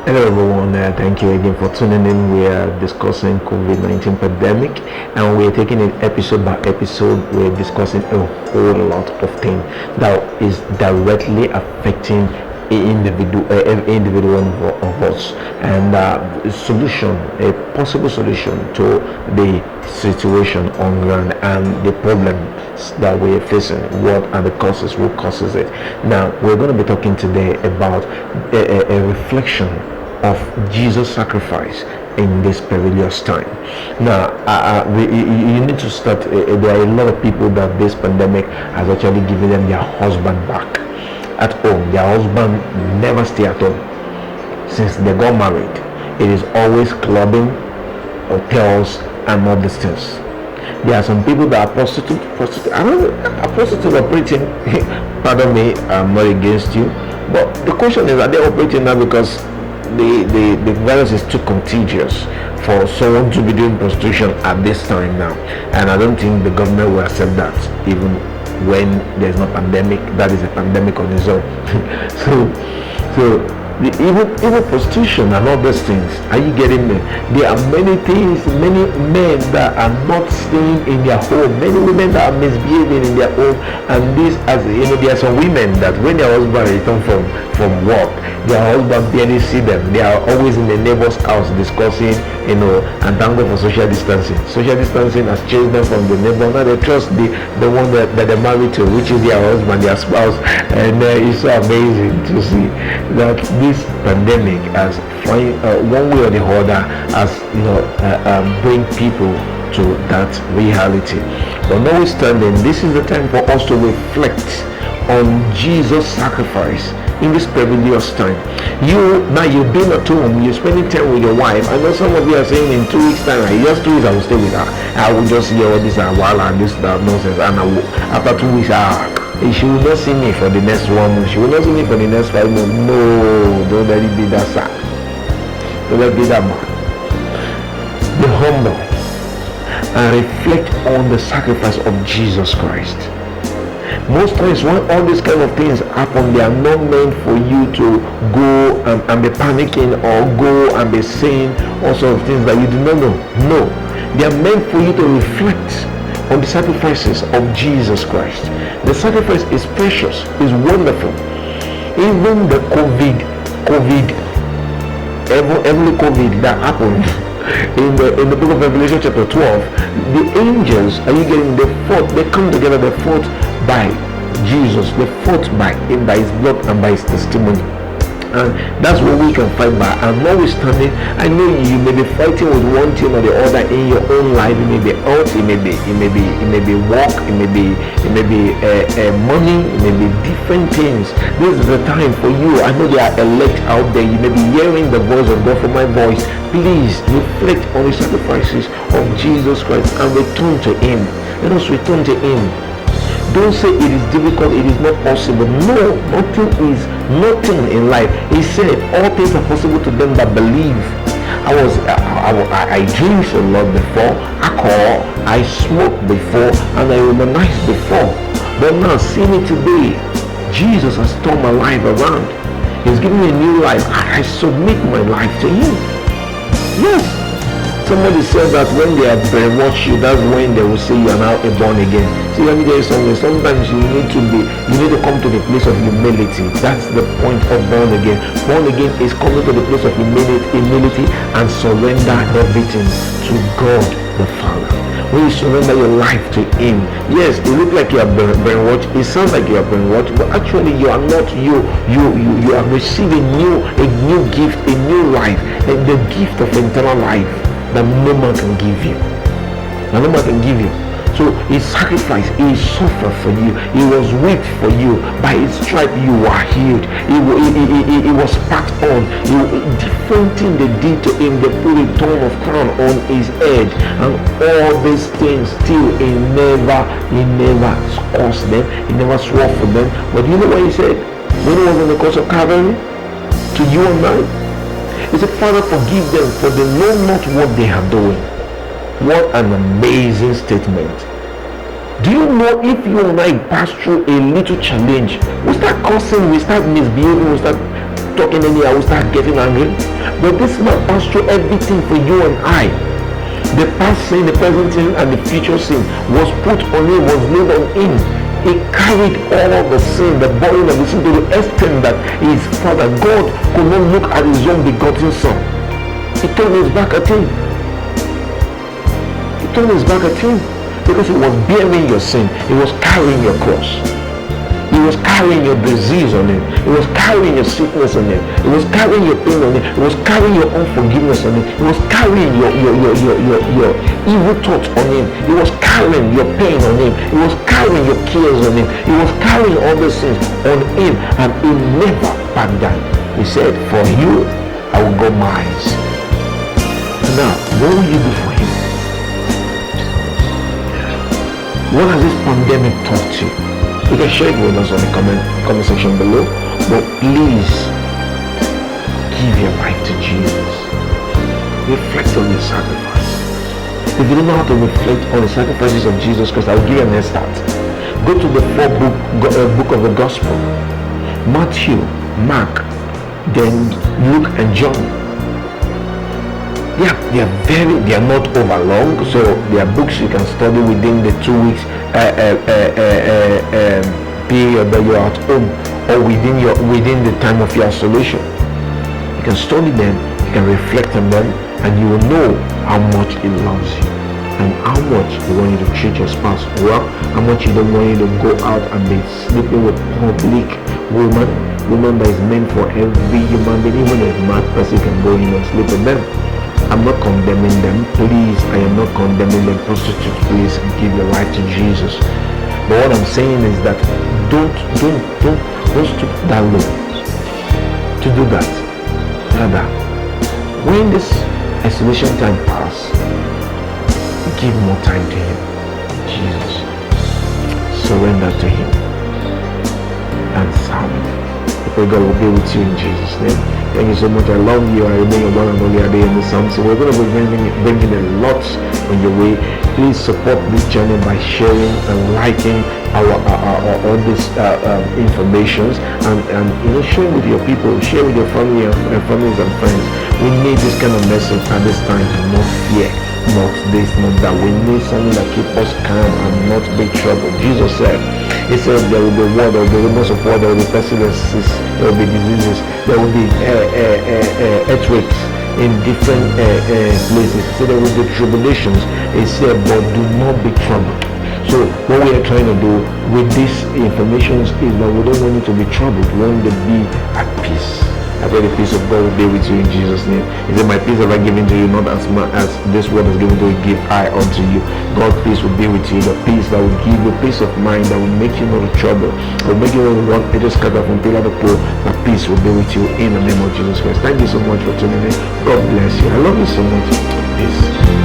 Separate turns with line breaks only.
Hello everyone, thank you again for tuning in. We are discussing COVID-19 pandemic and we're taking it episode by episode. We're discussing a whole lot of things that is directly affecting individual of us, and solution, a possible solution to the situation on ground and the problems that we're facing. What are the causes? What causes it? Now we're going to be talking today about a reflection of Jesus' sacrifice in this perilous time. Now, you need to start. There are a lot of people that this pandemic has actually given them their husband back at home. Their husband never stay at home since they got married. It is always clubbing, hotels, and all these things. There are some people that are prostitute. I don't know, a prostitute operating. Pardon me, I'm not against you, but the question is, are they operating now because the virus is too contagious for someone to be doing prostitution at this time now? And I don't think the government will accept that, even when there's no pandemic. That is a pandemic on its own. so even prostitution and all those things, are you getting me? There are many things, many men that are not staying in their home, many women that are misbehaving in their home. And this, as you know, there are some women that when their husband return from work, their husband barely see them. They are always in the neighbor's house discussing, and thank God for social distancing. Social distancing has changed them from the neighbor. Now they trust the one that they're married to, which is their husband, their spouse. And it's so amazing to see that this pandemic has one way or the other has bring people to that reality. But notwithstanding, this is the time for us to reflect on Jesus' sacrifice in this perilous time. You've been at home, you're spending time with your wife. I know some of you are saying in 2 weeks time, just 2 weeks I will stay with her. I will just hear all this and while and this that nonsense, and after 2 weeks she will not see me for the next 1 month. She will not see me for the next 5 months. No, don't let it be that sad. Don't let it be that bad. Be humble and reflect on the sacrifice of Jesus Christ. Most times when all these kind of things happen, they are not meant for you to go and be panicking or go and be saying all sorts of things that you do not know. No, they are meant for you to reflect on the sacrifices of Jesus Christ. The sacrifice is precious, is wonderful. Even the every COVID that happened in the book of Revelation chapter 12, the angels, are you getting, they come together, they fought by Jesus, they fought by him, by his blood and by his testimony. And that's what we can fight by. And notwithstanding, I know you may be fighting with one thing or the other in your own life. It may be health, it may be work, it may be money, it may be different things. This is the time for you. I know there are elect out there. You may be hearing the voice of God from my voice. Please reflect on the sacrifices of Jesus Christ and return to him. Let us return to him. Don't say it is difficult, it is not possible. No, nothing in life. He said all things are possible to them that believe. I drink a lot before, alcohol, I smoked before, and I womanized before. But now see me today. Jesus has turned my life around. He's given me a new life. I submit my life to him. Yes. Somebody said that when they have brainwashed you, that's when they will say you are now a born again. See, let me tell you something. Sometimes you need to come to the place of humility. That's the point of born again. Born again is coming to the place of humility and surrender everything to God the Father. When you surrender your life to him, yes, it looks like you are brainwashed. It sounds like you are brainwashed, but actually you are not. You have received a new gift, a new life, and the gift of eternal life that no man can give you. No man can give you. So he sacrificed, he suffered for you, he was whipped for you. By his stripe you are healed. He was spat on. Different thing they did to him. They put a thorn of crown on his head, and all these things still he never cursed them, he never swore for them. But you know what he said when he was on the cross of Calvary to you and I? He said, Father, forgive them, for they know not what they are doing. What an amazing statement. Do you know, if you and I pass through a little challenge, we start cursing, we start misbehaving, we start talking anyhow, we start getting angry. But this man passed through everything for you and I. The past sin, the present sin, and the future sin was put on him, was laid on him. He carried all the sin, the burden of the sin, to the extent that his father, God, could not look at his own begotten son. He turned his back at him. He turned his back at him because he was bearing your sin. He was carrying your cross. He was carrying your disease on him. He was carrying your sickness on him. He was carrying your pain on him. He was carrying your unforgiveness on him. He was carrying your evil thoughts on him. He was carrying your pain on him. He was carrying your cares on him. He was carrying all those things on him, and he never backed down. He said, for you, I will go miles. Now, what will you do for him? What has this pandemic taught you? You can share it with us on the comment section below. But please give your life to Jesus. Reflect on your sacrifice. If you don't know how to reflect on the sacrifices of Jesus Christ, I'll give you an start. Go to the book of the Gospel: Matthew, Mark, then Luke and John. They are not over long, so they are books you can study within the 2 weeks period that you are at home, or within the time of your isolation. You can study them, you can reflect on them, and you will know how much He loves you, and how much He wants you to treat your spouse well, how much He don't want you to go out and be sleeping with public women that is meant for every human being. Even a mad person can go in and sleep with them. I'm not condemning them, please. I am not condemning them. Prostitutes, please give your life to Jesus. But what I'm saying is that don't stoop that low to do that. Rather, when this isolation time passes, give more time to Him. Jesus, surrender to Him and serve Him. I pray God will be with you in Jesus' name. Thank you so much. I love you. I remain your one and only Ade in the Psalm. So we're going to be bringing a lot on your way. Please support this channel by sharing and liking all this informations, and share with your people, share with your family and families and friends. We need this kind of message at this time. Not fear, not this, not that. We need something that keeps us calm and not big trouble. Jesus said, He said there will be war, there will be rumors of war, there will be pestilences, there will be diseases, there will be earthquakes in different places. He said there will be tribulations. He said, but do not be troubled. So what we are trying to do with these informations is that we don't want you to be troubled. We want you to be at peace. I pray the peace of God will be with you in Jesus' name. He said, my peace have I given to you, not as much as this world is given to you, give I unto you. God's peace will be with you. The peace that will give you peace of mind, that will make you not trouble, will make you not run edges scatter from pillar to pole. That peace will be with you in the name of Jesus Christ. Thank you so much for tuning in. God bless you. I love you so much. Peace.